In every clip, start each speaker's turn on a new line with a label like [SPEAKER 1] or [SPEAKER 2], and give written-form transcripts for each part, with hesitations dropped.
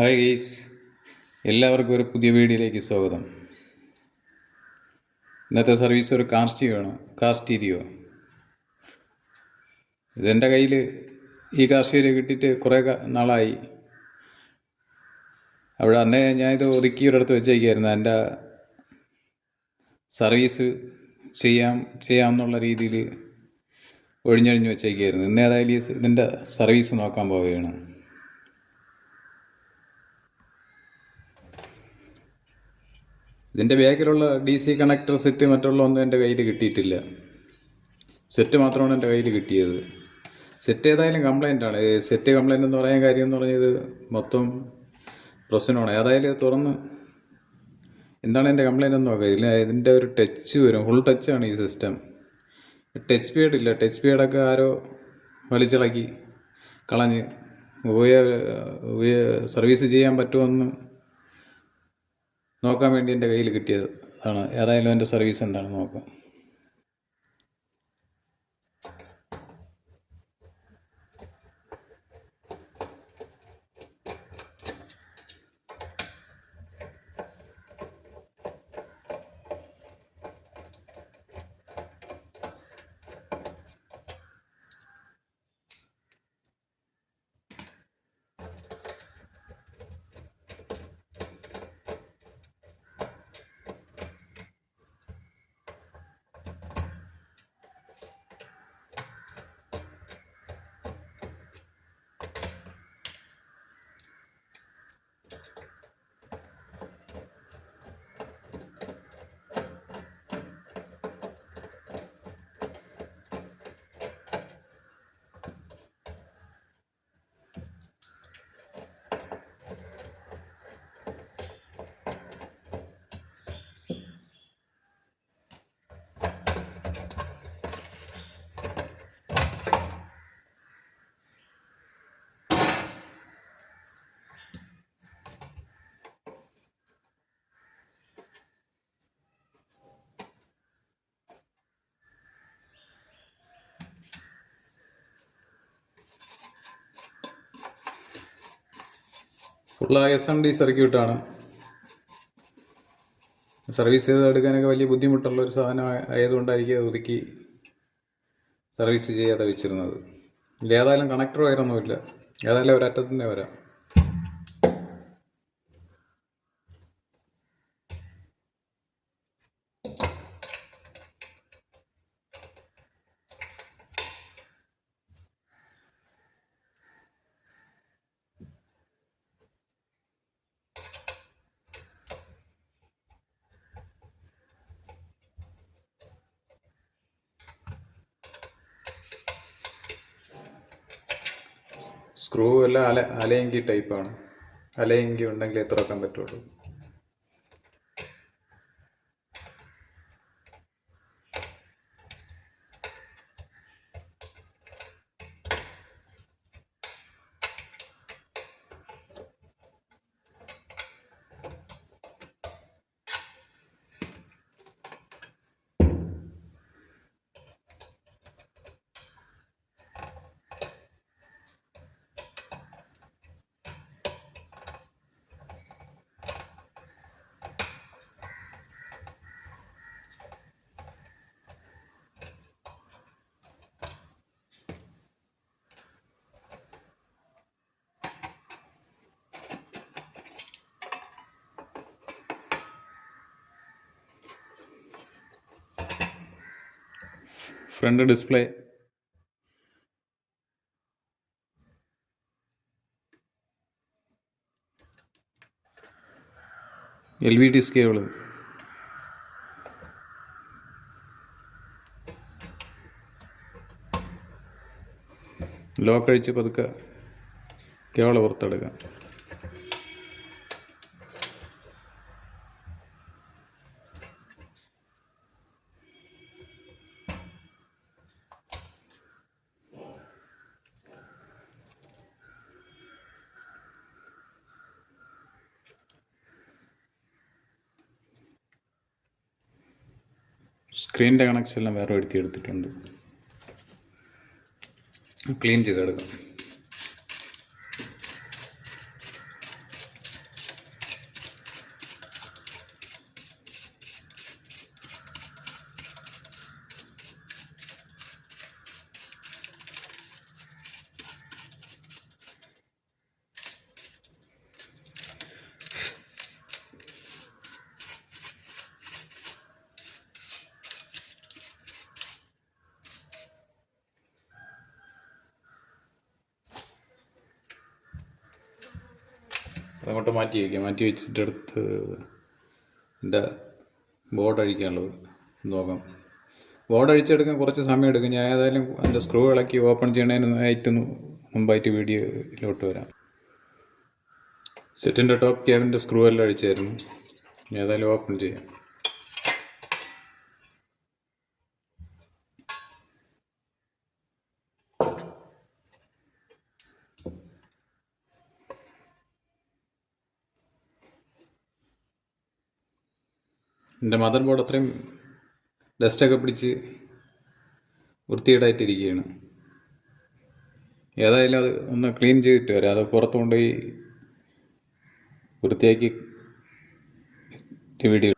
[SPEAKER 1] Hi guys, എല്ലാവർക്കും ഒരു പുതിയ വീഡിയോയിലേക്ക് സ്വാഗതം. ഇന്നത്തെ സർവീസ് ഒരു കാർ സ്റ്റീരിയോ. ഇതെൻ്റെ കയ്യിൽ ഈ കാർ സ്റ്റീരിയോ കിട്ടിയിട്ട് കുറേ നാളായി. അവിടെ അന്നേ ഞാനിത് ഒതുക്കി ഒരിടത്ത് വെച്ചേക്കായിരുന്നു. എൻ്റെ സർവീസ് ചെയ്യാമെന്നുള്ള രീതിയിൽ ഒഴിഞ്ഞൊഴിഞ്ഞ് വെച്ചേക്കായിരുന്നു. ഇന്ന് ഏതായാലും ഇതിൻ്റെ സർവീസ് നോക്കാൻ പോവുകയാണ്. ഇതിൻ്റെ ബാക്കിലുള്ള DC കണക്ടർ സെറ്റ് മറ്റുള്ള ഒന്നും എൻ്റെ കയ്യിൽ കിട്ടിയിട്ടില്ല. സെറ്റ് മാത്രമാണ് എൻ്റെ കയ്യിൽ കിട്ടിയത്. സെറ്റ് ഏതായാലും കംപ്ലൈൻ്റാണ്. സെറ്റ് കംപ്ലൈൻ്റ് എന്ന് പറയാൻ കാര്യം എന്ന് പറഞ്ഞത് മൊത്തം പ്രശ്നമാണ്. ഏതായാലും തുറന്ന് എന്താണ് എൻ്റെ കംപ്ലൈൻ്റ് എന്ന് നോക്കുക. ഇതിൻ്റെ ഒരു ടച്ച് വരും, ഫുൾ ടച്ചാണ് ഈ സിസ്റ്റം. Touch Padilla. ടച്ച് പാഡൊക്കെ ആരോ വലിച്ചിളക്കി കളഞ്ഞ് സർവീസ് ചെയ്യാൻ പറ്റുമെന്ന് നോക്കാൻ വേണ്ടി എൻ്റെ കയ്യിൽ കിട്ടിയതാണ്. ഏതായാലും എൻ്റെ സർവീസ് എന്താണെന്ന് നോക്കാം. ഫുള്ള SMD സർക്യൂട്ടാണ്. സർവീസ് ചെയ്തെടുക്കാനൊക്കെ വലിയ ബുദ്ധിമുട്ടുള്ള ഒരു സാധനം ആയതുകൊണ്ടായിരിക്കും ഒതുക്കി സർവീസ് ചെയ്യാതെ വെച്ചിരുന്നത്. ഏതായാലും കണക്ടർ വയറൊന്നുമില്ല. ഏതായാലും ഒരറ്റത്തന്നെ വരാം. സ്ക്രൂ എല്ലാം അലയങ്കി ടൈപ്പാണ്. അലയങ്കി ഉണ്ടെങ്കിൽ തുറക്കാൻ പറ്റുള്ളൂ. Front display, LVD cable, lock അഴിച്ച് പതുക്കെ കേബിള് പുറത്തെടുക്കാം. സ്ക്രീനിൻ്റെ കണക്ഷൻ എല്ലാം വേറെ എടുത്തിട്ടുണ്ട്. ക്ലീൻ ചെയ്തെടുക്കാം. അങ്ങോട്ട് മാറ്റി വയ്ക്കാം. മാറ്റി വെച്ചിട്ട് എടുത്ത് എൻ്റെ ബോർഡ് അഴിക്കാനുള്ളത് നോക്കാം. ബോർഡ് അഴിച്ചെടുക്കാൻ കുറച്ച് സമയം എടുക്കും. ഞാൻ ഏതായാലും അതിൻ്റെ സ്ക്രൂ ഇളക്കി ഓപ്പൺ ചെയ്യണതിനായിട്ട് മുമ്പായിട്ട് വീഡിയോയിലോട്ട് വരാം. സെറ്റിൻ്റെ ടോപ്പ് ക്യാബിൻ്റെ സ്ക്രൂ എല്ലാം അഴിച്ചായിരുന്നു. ഏതായാലും ഓപ്പൺ ചെയ്യാം. എൻ്റെ മദർ ബോർഡ് അത്രയും ഡസ്റ്റൊക്കെ പിടിച്ച് വൃത്തികേടായിട്ടിരിക്കുകയാണ്. ഏതായാലും അത് ഒന്ന് ക്ലീൻ ചെയ്തിട്ട് വരാം. അത് പുറത്ത് കൊണ്ടുപോയി വൃത്തിയാക്കി വീഡിയോ.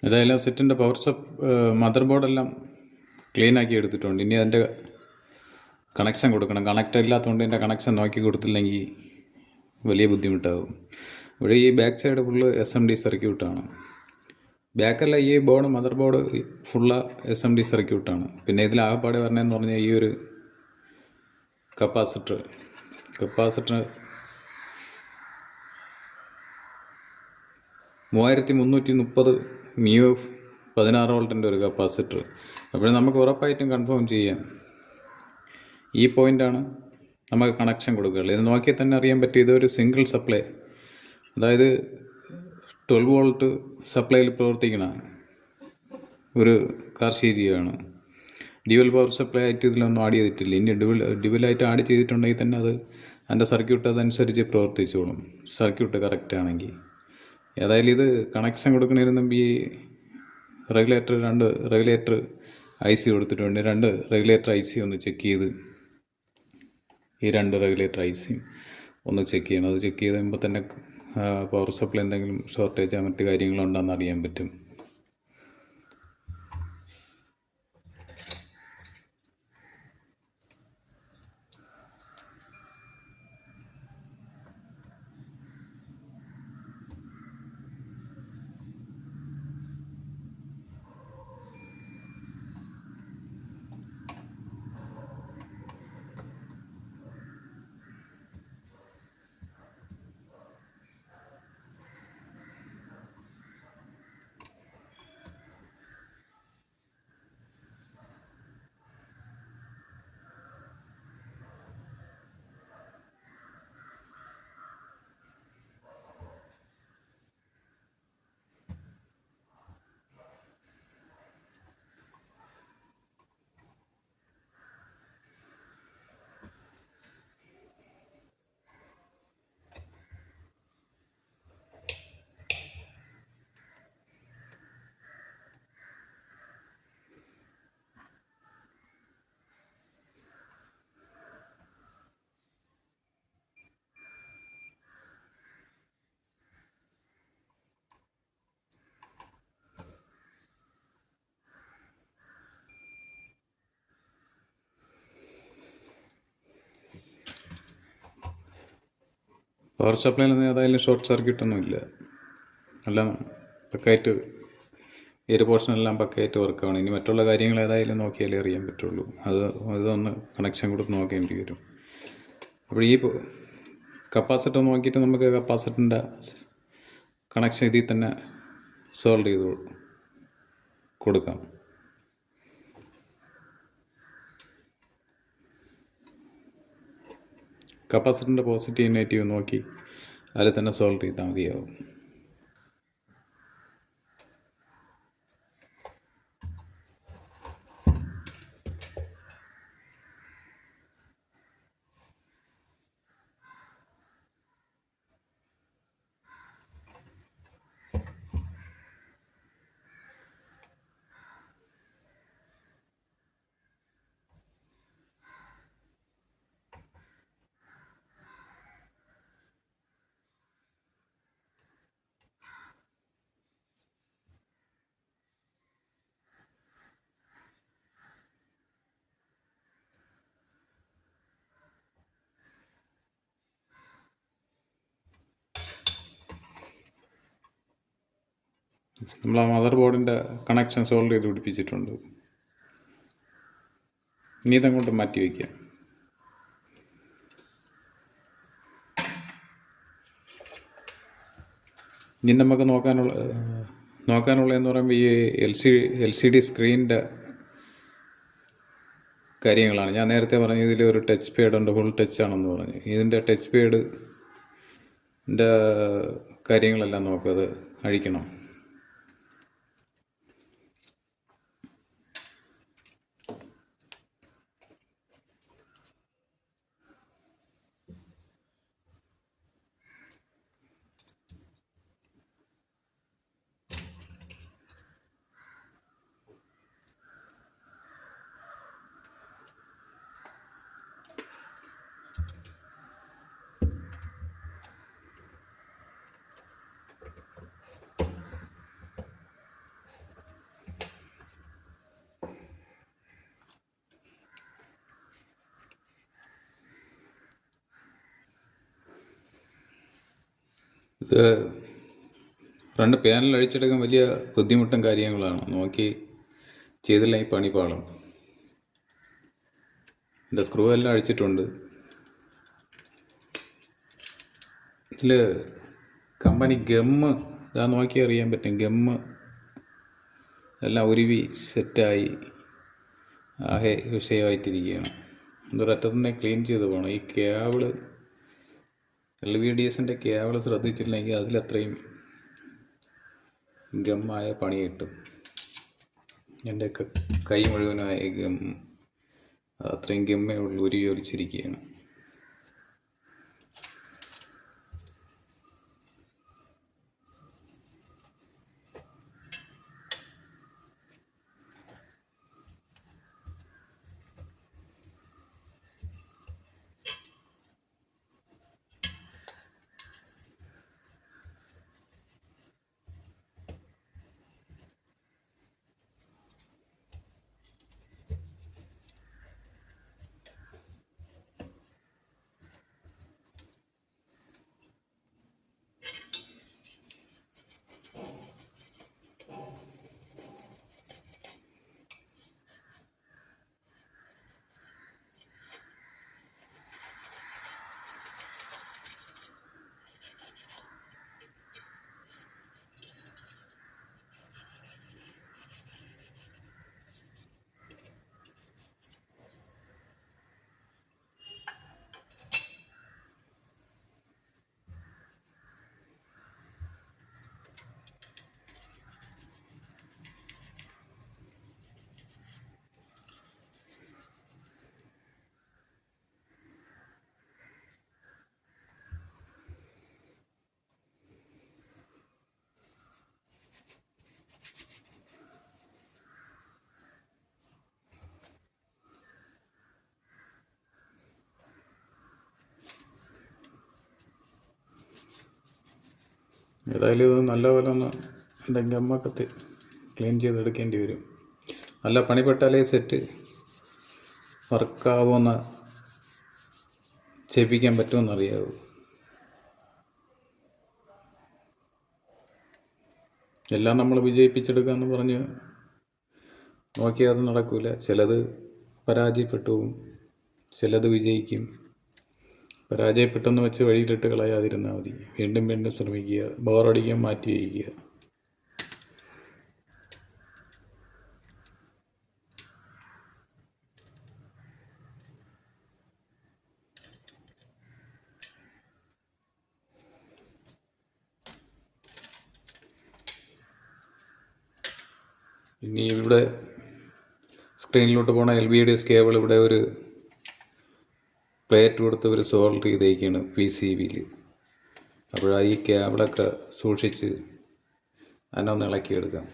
[SPEAKER 1] ഏതായാലും സെറ്റിൻ്റെ മദർ ബോർഡെല്ലാം ക്ലീനാക്കി എടുത്തിട്ടുണ്ട്. ഇനി അതിൻ്റെ കണക്ഷൻ കൊടുക്കണം. കണക്റ്റർ ഇല്ലാത്തതുകൊണ്ട് എൻ്റെ കണക്ഷൻ നോക്കി കൊടുത്തില്ലെങ്കിൽ വലിയ ബുദ്ധിമുട്ടാകും. ഇവിടെ ഈ ബാക്ക് സൈഡ് ഫുള്ള് SMD സർക്യൂട്ടാണ്. ബാക്കല്ല, ഈ board mother board full SMD സർക്യൂട്ടാണ്. പിന്നെ ഇതിൽ ആകെപ്പാടെ പറഞ്ഞതെന്ന് പറഞ്ഞാൽ ഈ ഒരു കപ്പാസിറ്റർ 3330 μF 16 വോൾട്ടിൻ്റെ ഒരു കപ്പാസിറ്റർ. അപ്പോൾ നമുക്ക് ഉറപ്പായിട്ടും കൺഫേം ചെയ്യാം ഈ പോയിൻ്റാണ് നമുക്ക് കണക്ഷൻ കൊടുക്കുകയുള്ളൂ. ഇത് നോക്കിയാൽ തന്നെ അറിയാൻ പറ്റും ഇതൊരു സിംഗിൾ സപ്ലൈ, അതായത് 12 വോൾട്ട് സപ്ലൈയിൽ പ്രവർത്തിക്കണ ഒരു കാർഷീരിയാണ്. ഡ്യുവൽ പവർ സപ്ലൈ ആയിട്ട് ഇതിലൊന്നും ആഡ് ചെയ്തിട്ടില്ല. ഇനി ഡ്യുവലായിട്ട് ആഡ് ചെയ്തിട്ടുണ്ടെങ്കിൽ തന്നെ അതിൻ്റെ സർക്യൂട്ട് അതനുസരിച്ച് പ്രവർത്തിച്ചോളും, സർക്യൂട്ട് കറക്റ്റ് ആണെങ്കിൽ. ഏതായാലും ഇത് കണക്ഷൻ കൊടുക്കണതിന് മുമ്പ് ഈ രണ്ട് റെഗുലേറ്റർ IC കൊടുത്തിട്ടുണ്ട്. 2 റെഗുലേറ്റർ IC ഒന്ന് ചെക്ക് ചെയ്ത്, ഈ 2 റെഗുലേറ്റർ IC ഒന്ന് ചെക്ക് ചെയ്യണം. അത് ചെക്ക് ചെയ്ത് കഴിയുമ്പോൾ തന്നെ പവർ സപ്ലൈ എന്തെങ്കിലും ഷോർട്ടേജോ മറ്റു കാര്യങ്ങളോ ഉണ്ടെന്ന് അറിയാൻ പറ്റും. പവർ സപ്ലൈയിലൊന്നും ഏതായാലും ഷോർട്ട് സർക്യൂട്ടൊന്നുമില്ല. എല്ലാം പക്കയായിട്ട് ഈ ഒരു പോർഷനെല്ലാം പക്കയായിട്ട് വർക്കാണ്. ഇനി മറ്റുള്ള കാര്യങ്ങൾ ഏതായാലും നോക്കിയാലേ അറിയാൻ പറ്റുള്ളൂ. അതൊന്ന് കണക്ഷൻ കൊടുത്ത് നോക്കേണ്ടി വരും. അപ്പോൾ ഈ കപ്പാസിറ്റർ നോക്കിയിട്ട് നമുക്ക് കപ്പാസിറ്ററിൻ്റെ കണക്ഷൻ ഇതിൽ തന്നെ സോൾവ് ചെയ്ത് കൊടുക്കാം. കപ്പാസിറ്ററിൻ്റെ പോസിറ്റീവ് നെഗറ്റീവ് നോക്കി അതിൽ തന്നെ സോൾവ് ചെയ്താൽ മതിയാവും. നമ്മൾ ആ മദർ ബോർഡിൻ്റെ കണക്ഷൻ സോൾവ് ചെയ്ത് പിടിപ്പിച്ചിട്ടുണ്ട്. ഇനി ഇതങ്ങോട്ട് മാറ്റി വയ്ക്കാം. ഇനി നമുക്ക് നോക്കാനുള്ളതെന്ന് പറയുമ്പോൾ ഈ എൽ സി ഡി സ്ക്രീനിൻ്റെ കാര്യങ്ങളാണ്. ഞാൻ നേരത്തെ പറഞ്ഞു ഇതിൽ ഒരു ടച്ച് പാഡ് ഉണ്ട്, ഫുൾ ടച്ച് ആണെന്ന് പറഞ്ഞു. ഇതിൻ്റെ ടച്ച് പാഡിൻ്റെ കാര്യങ്ങളെല്ലാം നോക്കുക, അത് അഴിക്കണം. ഇത് ഫ്രണ്ട് പാനൽ അഴിച്ചെടുക്കാൻ വലിയ ബുദ്ധിമുട്ടും കാര്യങ്ങളാണ്. നോക്കി ചെയ്തില്ലെങ്കിൽ പണി പാളും. എൻ്റെ സ്ക്രൂ എല്ലാം അഴിച്ചിട്ടുണ്ട്. ഇതിൽ കമ്പനി ഗമ്മ് ഇതാ നോക്കി അറിയാൻ പറ്റും. ഗമ്മ് എല്ലാം ഉരുവി സെറ്റായി ആകെ വിഷയമായിട്ടിരിക്കുകയാണ്. ഇതൊരറ്റത്തു തന്നെ ക്ലീൻ ചെയ്ത് പോകണം. ഈ കേബിള് LVDSൻ്റെ കേബിള് ശ്രദ്ധിച്ചില്ലെങ്കിൽ അതിലത്രയും ഗമ്മായ പണി കിട്ടും. എൻ്റെ കൈ മുഴുവനായ അത്രയും ഗമ്മേ ഉള്ളൂ, ഉരുവി ഒലിച്ചിരിക്കുകയാണ്. ഏതായാലും ഇത് നല്ലപോലെ ഒന്ന് എൻ്റെ ഗമ്മൊക്കെ ക്ലീൻ ചെയ്തെടുക്കേണ്ടി വരും. നല്ല പണിപ്പെട്ടാലേ സെറ്റ് വർക്കാവുമെന്ന് ചെയ്യിപ്പിക്കാൻ പറ്റുമെന്നറിയാവൂ. എല്ലാം നമ്മൾ വിജയിപ്പിച്ചെടുക്കാമെന്ന് പറഞ്ഞ് നോക്കിയാൽ അത് നടക്കില്ല. ചിലത് പരാജയപ്പെട്ടു, ചിലത് വിജയിക്കും. പരാജയപ്പെട്ടെന്ന് വെച്ച് വഴിയിലിട്ട് കളയാതിരുന്നാൽ മതി. വീണ്ടും വീണ്ടും ശ്രമിക്കുക, ബോറടിക്കാൻ മാറ്റി വയ്ക്കുക. ഇനി ഇവിടെ സ്ക്രീനിലോട്ട് പോണ LVDS കേബിൾ ഇവിടെ ഒരു പ്ലേറ്റ് കൊടുത്ത് ഒരു സോൾഡർ ചെയ്തേക്കാണ് PCBയിൽ. അപ്പോൾ ഈ കേബിളൊക്കെ സൂക്ഷിച്ച് അതിനൊന്ന് ഇളക്കിയെടുക്കാം.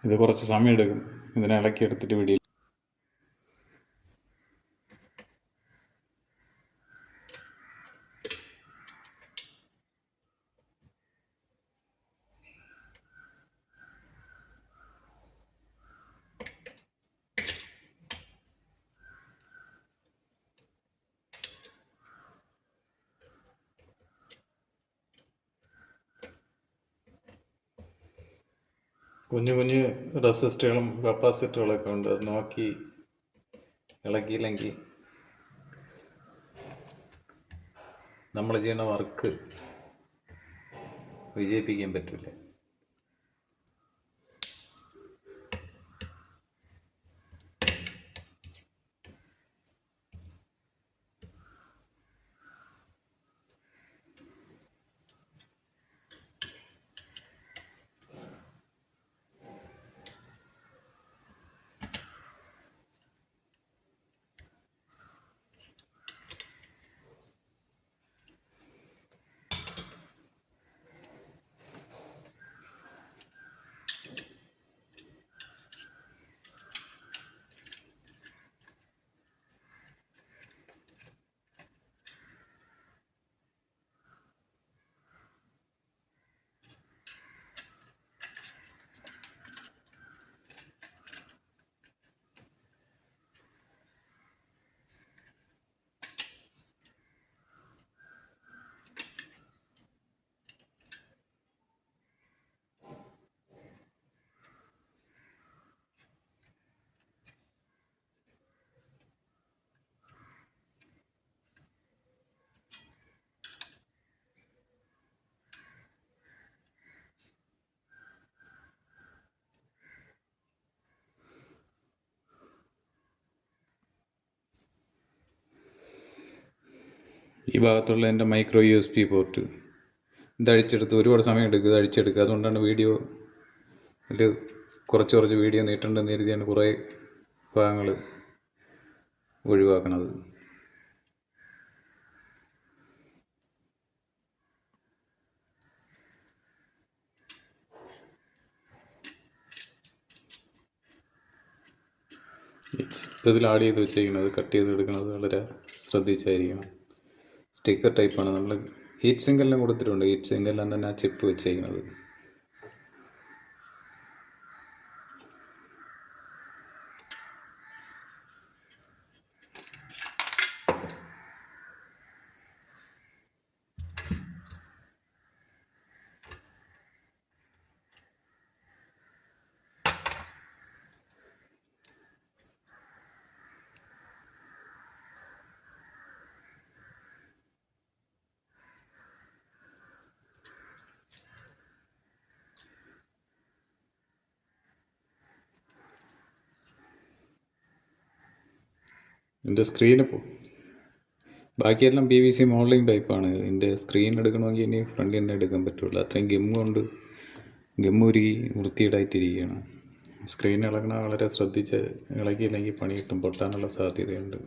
[SPEAKER 1] ഇത് കുറച്ച് സമയം എടുക്കും. ഇതിനെ ഇളക്കി എടുത്തിട്ട് വീഡിയോ കുഞ്ഞു കുഞ്ഞ് റെസിസ്റ്ററുകളും കപ്പാസിറ്ററുകളൊക്കെ ഉണ്ട്. അത് നോക്കി ഇളക്കിയില്ലെങ്കിൽ നമ്മൾ ചെയ്യുന്ന വർക്ക് വിജയിപ്പിക്കാൻ പറ്റില്ല. ഈ ഭാഗത്തുള്ള എൻ്റെ മൈക്രോ USB പോർട്ട് ഇത് അഴിച്ചെടുത്ത് ഒരുപാട് സമയം എടുക്കും. ഇത് അഴിച്ചെടുക്കുക. അതുകൊണ്ടാണ് വീഡിയോ ഇതിൽ കുറച്ച് വീഡിയോ നീട്ടേണ്ടെന്ന് കരുതിയാണ് കുറേ ഭാഗങ്ങൾ ഒഴിവാക്കണത്. ഇതിൽ ആഡ് ചെയ്ത് വെച്ചേക്കുന്നത് കട്ട് ചെയ്തെടുക്കുന്നത് വളരെ ശ്രദ്ധിച്ചായിരിക്കണം. സ്റ്റിക്കർ ടൈപ്പാണ്. നമ്മൾ ഹീറ്റ് സിങ്കെല്ലാം കൊടുത്തിട്ടുണ്ട്. ഹീറ്റ് സിങ്കെല്ലാം തന്നെ ആ ചിപ്പ് വെച്ചേക്കുന്നത്. എൻ്റെ സ്ക്രീന് ബാക്കിയെല്ലാം PVC മോൾഡിങ് ടൈപ്പാണ്. ഇതിൻ്റെ സ്ക്രീൻ എടുക്കണമെങ്കിൽ ഇനി ഫ്രണ്ട് തന്നെ എടുക്കാൻ പറ്റുള്ളൂ. അത്രയും ഗമ്മുരുകി വൃത്തിയിടായിട്ടിരിക്കുകയാണ്. സ്ക്രീൻ ഇളകണ വളരെ ശ്രദ്ധിച്ച് ഇളകിയില്ലെങ്കിൽ പണി കിട്ടും, പൊട്ടാനുള്ള സാധ്യതയുണ്ട്.